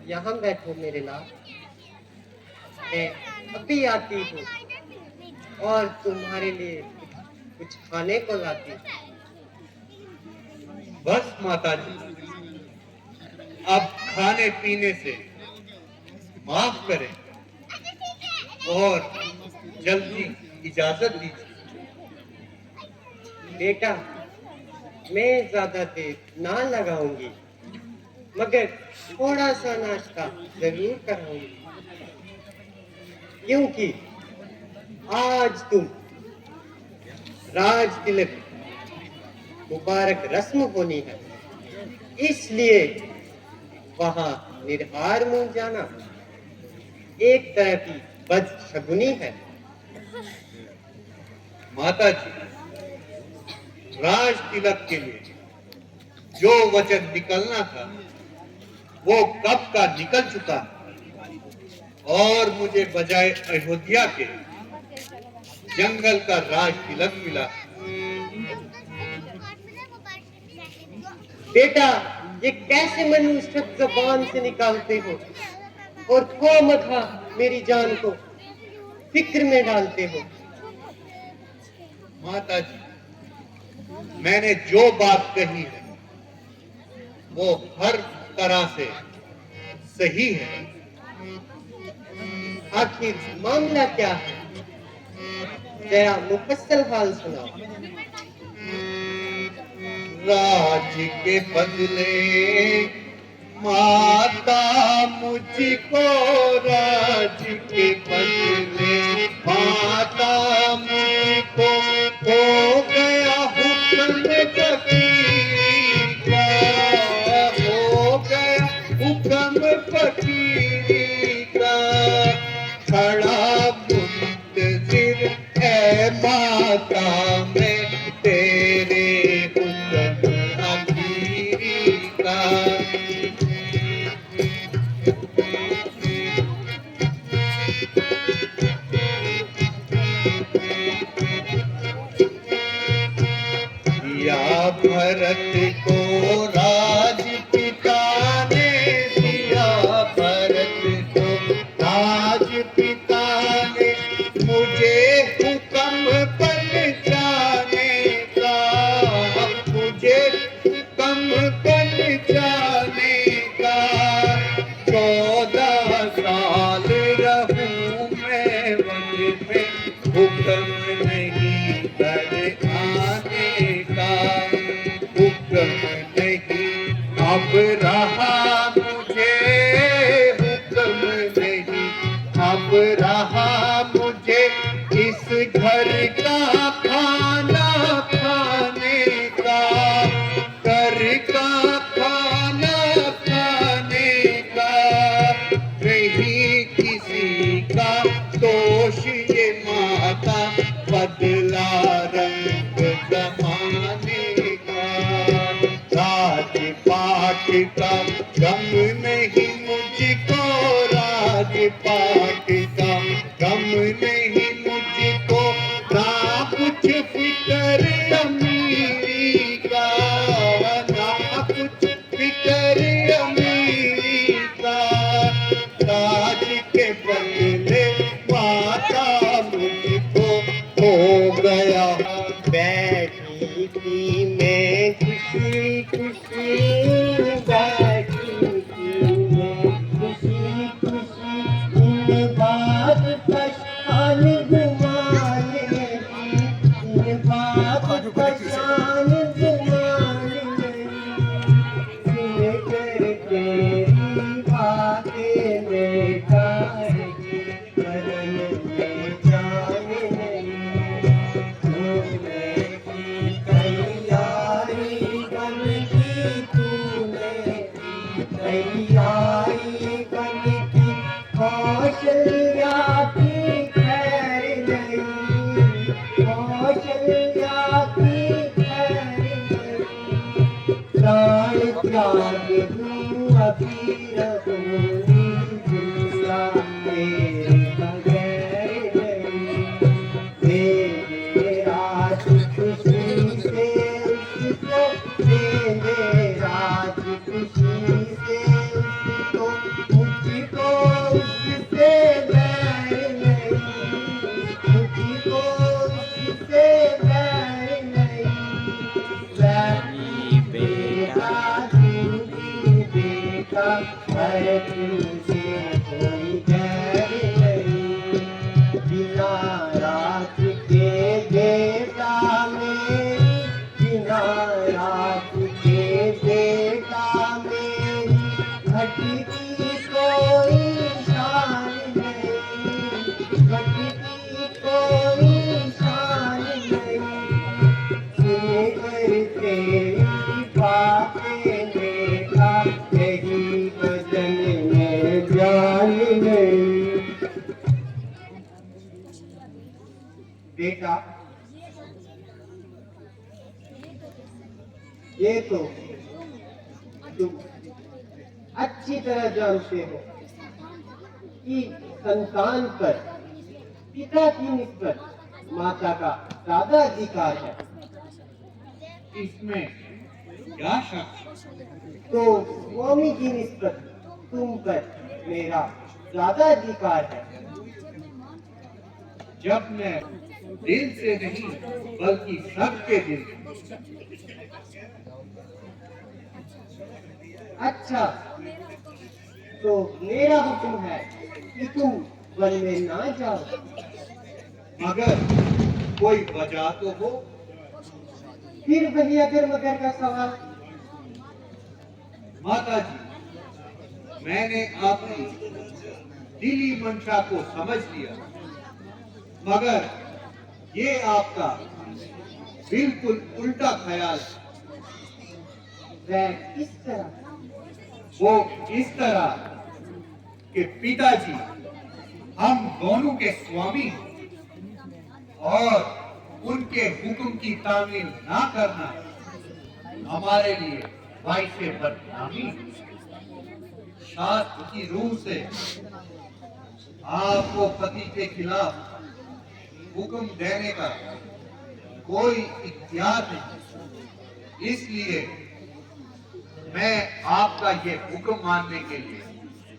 यहाँ बैठो मेरे लाल। मैं अभी आती हूँ और तुम्हारे लिए कुछ खाने को लाती हूँ। बस माता जी, अब खाने पीने से माफ करें और जल्दी इजाजत दीजिए। बेटा, मैं ज्यादा देर ना लगाऊंगी, मगर थोड़ा सा नाश्ता जरूर कराऊंगी, क्योंकि आज तुम राज तिलक मुबारक रस्म होनी है, इसलिए वहां निर्हार मुंह जाना एक तरह की बदशगुनी है। माता जी, राज तिलक के लिए जो वचन निकलना था वो कब का निकल चुका है और मुझे बजाय अयोध्या के जंगल का राज तिलक मिला। बेटा, ये कैसे मनुष्य जबान से निकालते हो और खामखा मेरी जान को फिक्र में डालते हो। माता जी, मैंने जो बात कही है वो हर तरह से सही है। आखिर मामला क्या है? जरा मुफस्सल हाल सुनाओ। राज के बदले माता मुझको, राज के बदले माता मुझको हो गया हुक्म फकीरी का, हो गया हुक्म फकीरी का। खड़ा मुंतजिर है माता मैं तेरे हुक्म अमीरी का। दिया भरत को राज पिता ने, दिया भरत को राज पिता ने, मुझे हुक्म पहचाने का, मुझे हुक्म पहचाने का। 14 साल रहूं मैं वन में, हुक्म नहीं कर आने का, हुक्म नहीं अब रहा मुझे, हुक्म नहीं अब रहा मुझे इस घर का खाना खाने का, घर का खाना खाने का। नहीं किसी का दोष ये माता, बदला रंग जमाने का। राजपाट का गम नहीं मुझको, राजपाट का गम नहीं मुझको, ना कुछ फिक्र अमीरी का, ना कुछ फिक्र अमीरी का। राज के बदले माता मुझको हो गया। बैठी थी मैं खुशी खुशी, बैठी थी मैं खुशी खुशी, इन बात पशान घुमाने की, इन बात पशान घुमाने की, कर तेरी बातें मैं काहे करन में जाने तैयारी बन की तूने, तैयारी बन की कौशल्या की खैर नहीं, कौशल्या की खैर नहीं। प्राण त्याग दूं अभी रहूंगी दुनिया तेरे बगैर नहीं। मेरे राज खुशी से उसको, मेरे राज खुशी से उसको पर तुमसे कोई बैर नहीं। बिना रात के बेटा मेरी, बिना रात के बेटा मेरी, घटती कोई शान नहीं, घटती कोई शान नहीं। सुनकर तेरी बातें देखा, यही बदन में जान नहीं। बेटा, ये तो तुम अच्छी तरह जानते हो कि संतान पर पिता की निस्बत माता का ज्यादा अधिकार है। इसमें क्या शक? तो स्वामी की निस्बत तुम पर मेरा ज्यादा अधिकार है। जब मैं दिल से नहीं बल्कि सबके दिल से। अच्छा, तो मेरा हुक्म है कि तुम वन में ना जाओ। मगर कोई वजह तो हो। फिर वही अगर मगर का सवाल। माता जी, मैंने आपकी दिली मंशा को समझ लिया, मगर ये आपका बिल्कुल उल्टा ख्याल है। वह किस तरह? वो इस तरह कि पिताजी हम दोनों के स्वामी हैं और उनके हुक्म की तामील ना करना हमारे लिए बाइस बदनामी। शास्त्र की रूह से आपको पति के खिलाफ हुक्म देने का कोई इख्तियार नहीं, इसलिए मैं आपका ये हुक्म मानने के लिए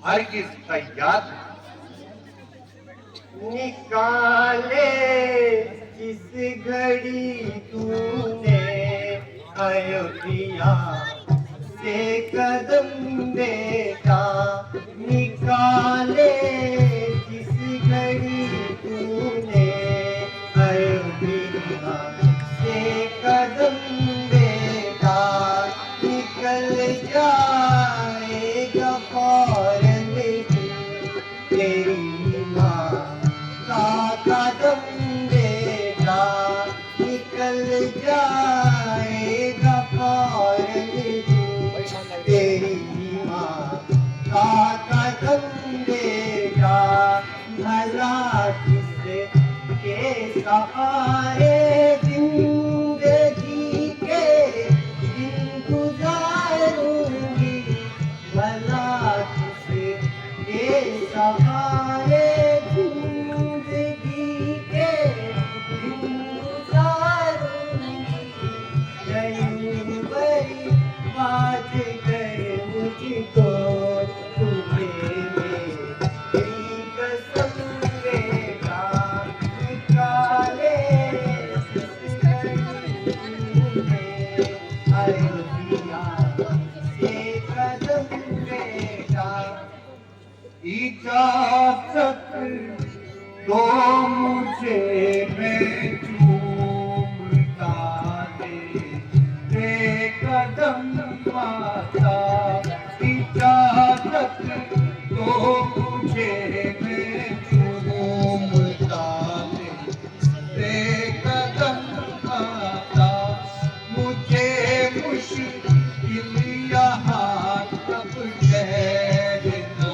हरगिज़ तैयार नहीं। निकाले जिस घड़ी तूने अयोध्या से कदम बेटा, निकाले जिस घड़ी तूने अयोध्या से कदम बेटा, निकल जाएगा फौरन तेरी माँ का कदम बेटा, निकल जाएगा फौरन तेरी माँ का कदम बेटा। भला किसके सहारे जिंदगी के दिन गुजारूंगी, भला किसके सहारे जिंदगी के दिन गुजारूंगी। नहीं बड़ी बात कर मुझको तुम्हें मेरी कसम बेटा, निकाले इजाजत दो मुझे मैं चूमता दे कदम माता, इजाजत दो मुझे मैं चूमता दे कदम माता। मुझे मुश्किल यहाँ अब ठहरना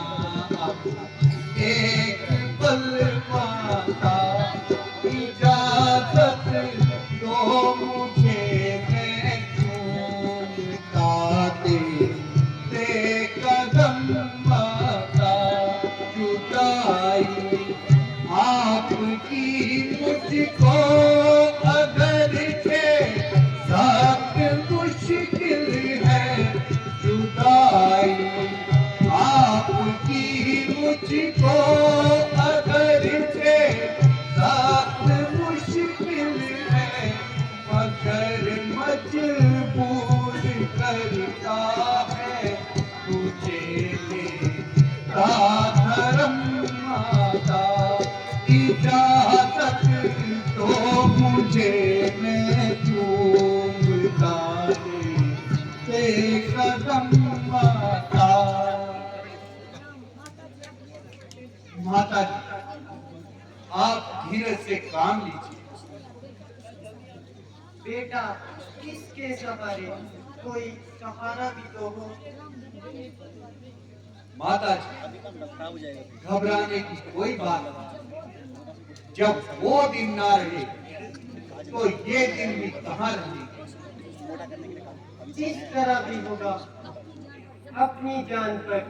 एक पल माता, इजाजत दो मुझे मैं चूमता दे कदम माता। जुदाई आपकी मुझको अगर थे सख्त मुश्किल है, जुदाई आपकी मुझको अगर थे सख्त मुश्किल है, मगर मजबूर करता है तुझे माता जी, आप धीरज से काम लीजिए। बेटा, इसके सहारे कोई सहारा भी तो हो। माता जी, घबराने की कोई बात नहीं। जब वो दिन ना रहे तो ये दिन भी कहाँ रहेंगे। जिस तरह भी होगा, अपनी जान पर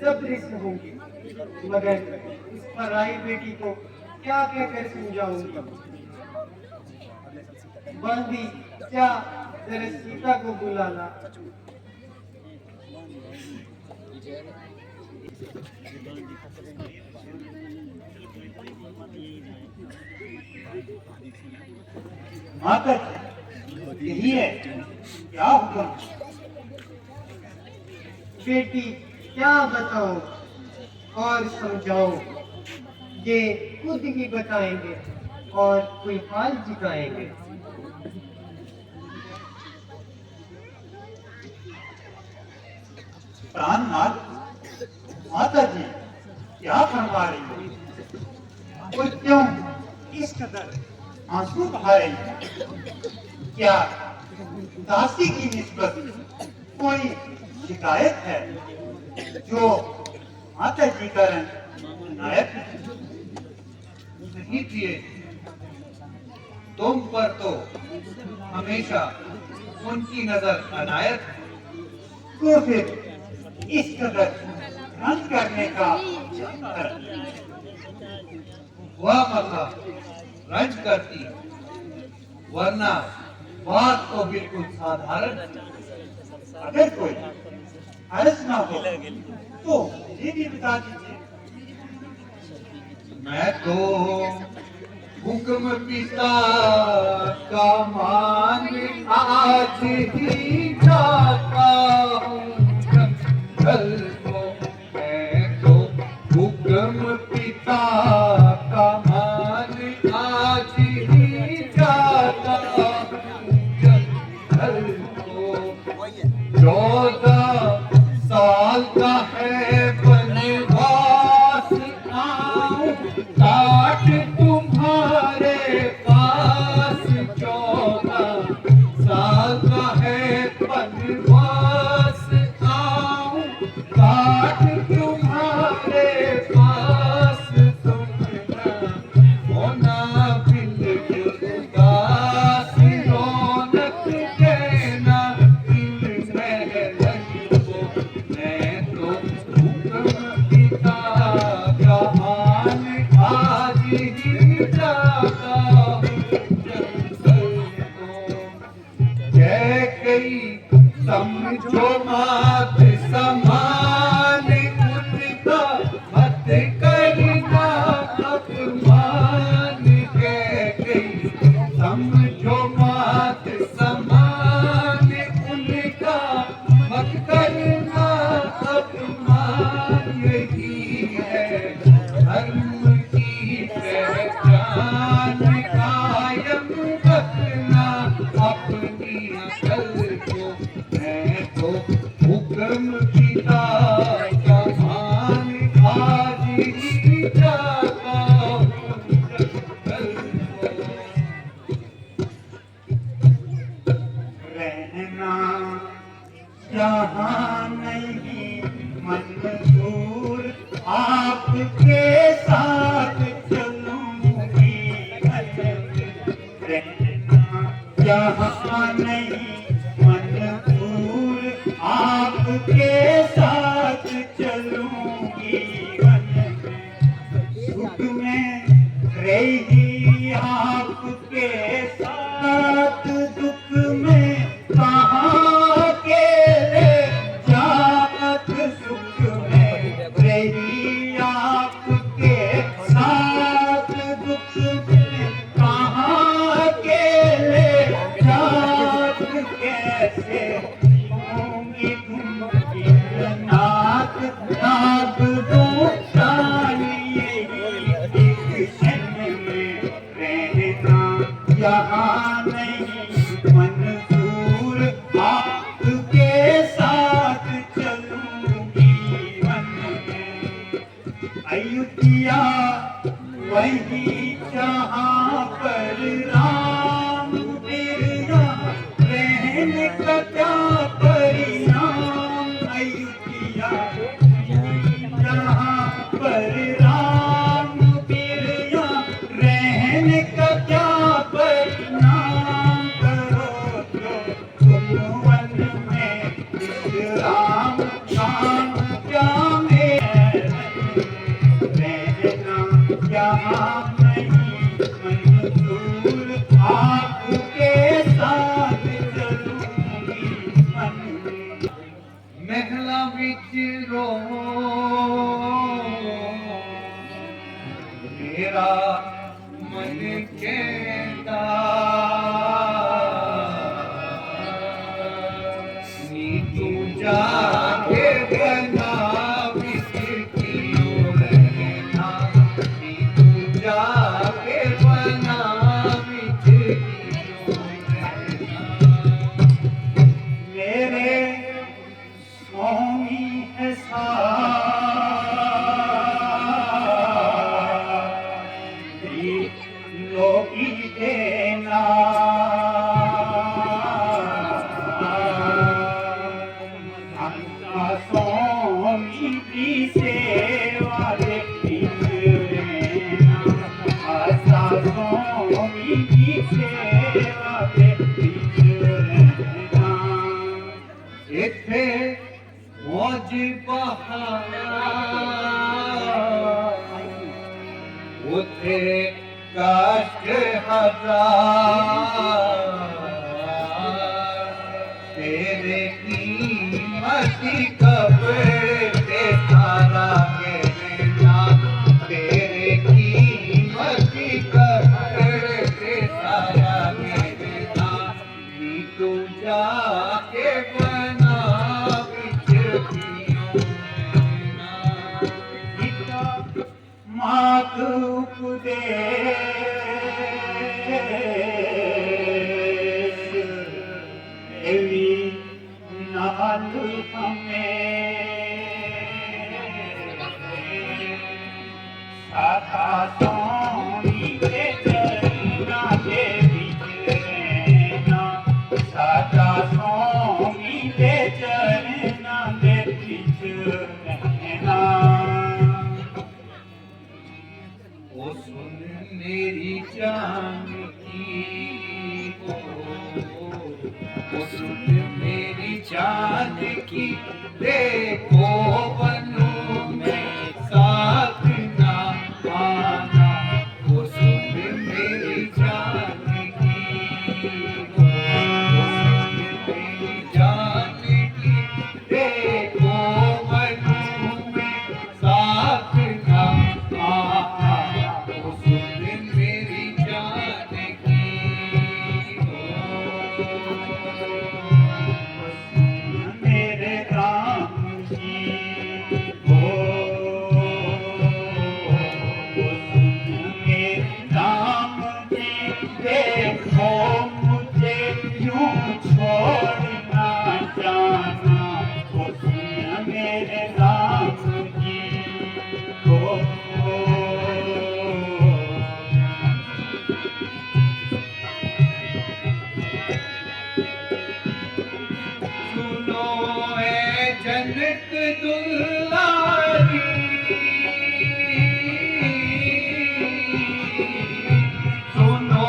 सब्र से होंगी, मगर इस पराई बेटी को क्या कहकर समझाऊंगी। बंदी, क्या जरा सीता को बुला ला। माता जी, यही है, क्या हुआ। बेटी, क्या बताऊं और समझाऊं, ये खुद ही बताएंगे और कोई हाल जिताएंगे। प्राणनाथ, माता जी क्या फरमा रही है। वो क्यों इस कदर आंसू बहा रही है। क्या दासी की निस्बत कोई शिकायत है जो माता जी का रंग नायक नहीं किए। तुम पर तो हमेशा उनकी नजर अनायत है, तो फिर इस कदर रंग करने का वह मथा रंज करती, वरना बात तो बिल्कुल साधारण है। अगर कोई हर्ष ना हो तो मुझे भी बता दीजिए। मैं तो हुक्म पिता का मान आज ही जाता हूँ जंगल को। मैं तो हुक्म पिता का मान आज ही जाता हूँ जंगल को। 14 साल का है वनवास, आऊं काट तुम्हारे पास। 14 साल का है वनवास, आऊं काट तुम्हारे पास। तुम न होना बिल्कुल उदास, रौनक देना दिल में रंगो। मैं तो हुक्म पिता का मान आज ही जाता हूँ जंगल को। जय कई समझो मात समान, उनका मत करना अपमान। जय कई समझो मात समान, उनका मत करना अपमान। यही है धर्म की पहचान, कायम रखना अपनी अकल को। मैं तो हुक्म पिता का मान आज ही जाता हूँ जंगल को। रहना यहाँ नहीं मंजूर, आपके साथ चलूंगी। रहना यहाँ नहीं मंजूर, आपके साथ चलूंगी वन में। सुख में रही आपके साथ, दुख में कहाँ अकेले जात। सुख में रही आपके साथ, दुख में कहाँ अकेले जात। वही जहाँ पर राम फिर यहाँ रहने का क्या परिणाम अयोध्या जहाँ पर राम फिर यहाँ रहने का क्या परिणाम करो जो तुम वन में विश्राम काम क्या में रहना यहाँ नहीं मंजूर आपके साथ चलूंगी मन महला विच रो मेरा मन कहता नी तू जाके बना विच कियो रहना नी तू जाके बना विच कियो रहना मेरे स्वामी है लोकी देना स्वामी की सेवा आशा स्वामी की सेवा इथे मौज बहार उथे कष्ट हजार तेरे कीमत कब्र ते सारा कहना तेरे कीमत कब्र ते सारा कहना नी तू जाके बना विच कियो रहना मात उपदेश देवी नाल हमें साधा स्वामी के चरना दे रहना साधा स्वामी के चरना दे रहना ओ सुन मेरी जान की ओ सुन मेरी जान की देखो बनूं मैं साथ ना आना ओ सुन मेरी जान की ओ सुन मेरी जान की देखो बनूं मैं साथ ना आना ओ सुन मेरी जान की मेरे राम जी हो मेरे राम जी देखो मुझे यूं छोड़ना जाना हो मेरे राम जी हो सुनो है जनक दुलारी सुनो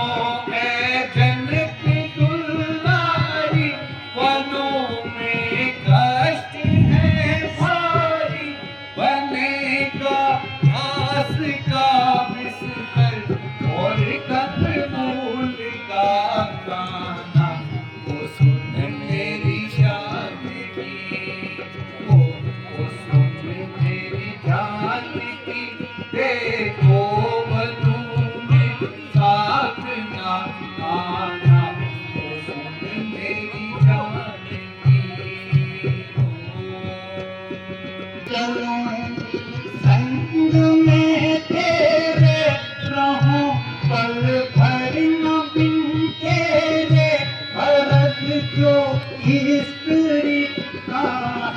है जनक दुलारी वनों में कष्ट है भारी बनेगा घास का बिस्तर और कंदमूल का खाना ओ सुन मेरी जान की ओ सुन मेरी जान की देखो बनूं मैं साथ ना आना ओ सुन मेरी जान की चलूं संग में तेरे रहूं पल भर न बिन तेरे भरत जो स्त्री का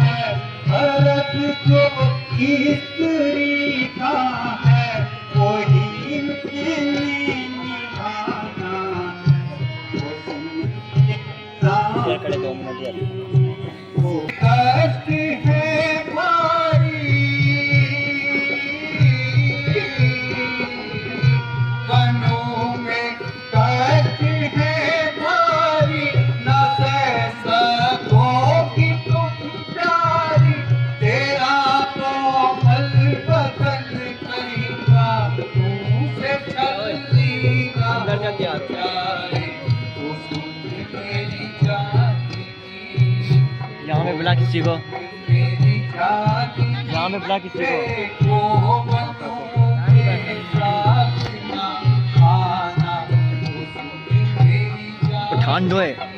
है भरत जो स्त्री का है वही तैयार हो। यहाँ में बुला किसी को, यहाँ में बुला किसी को। ठंड है।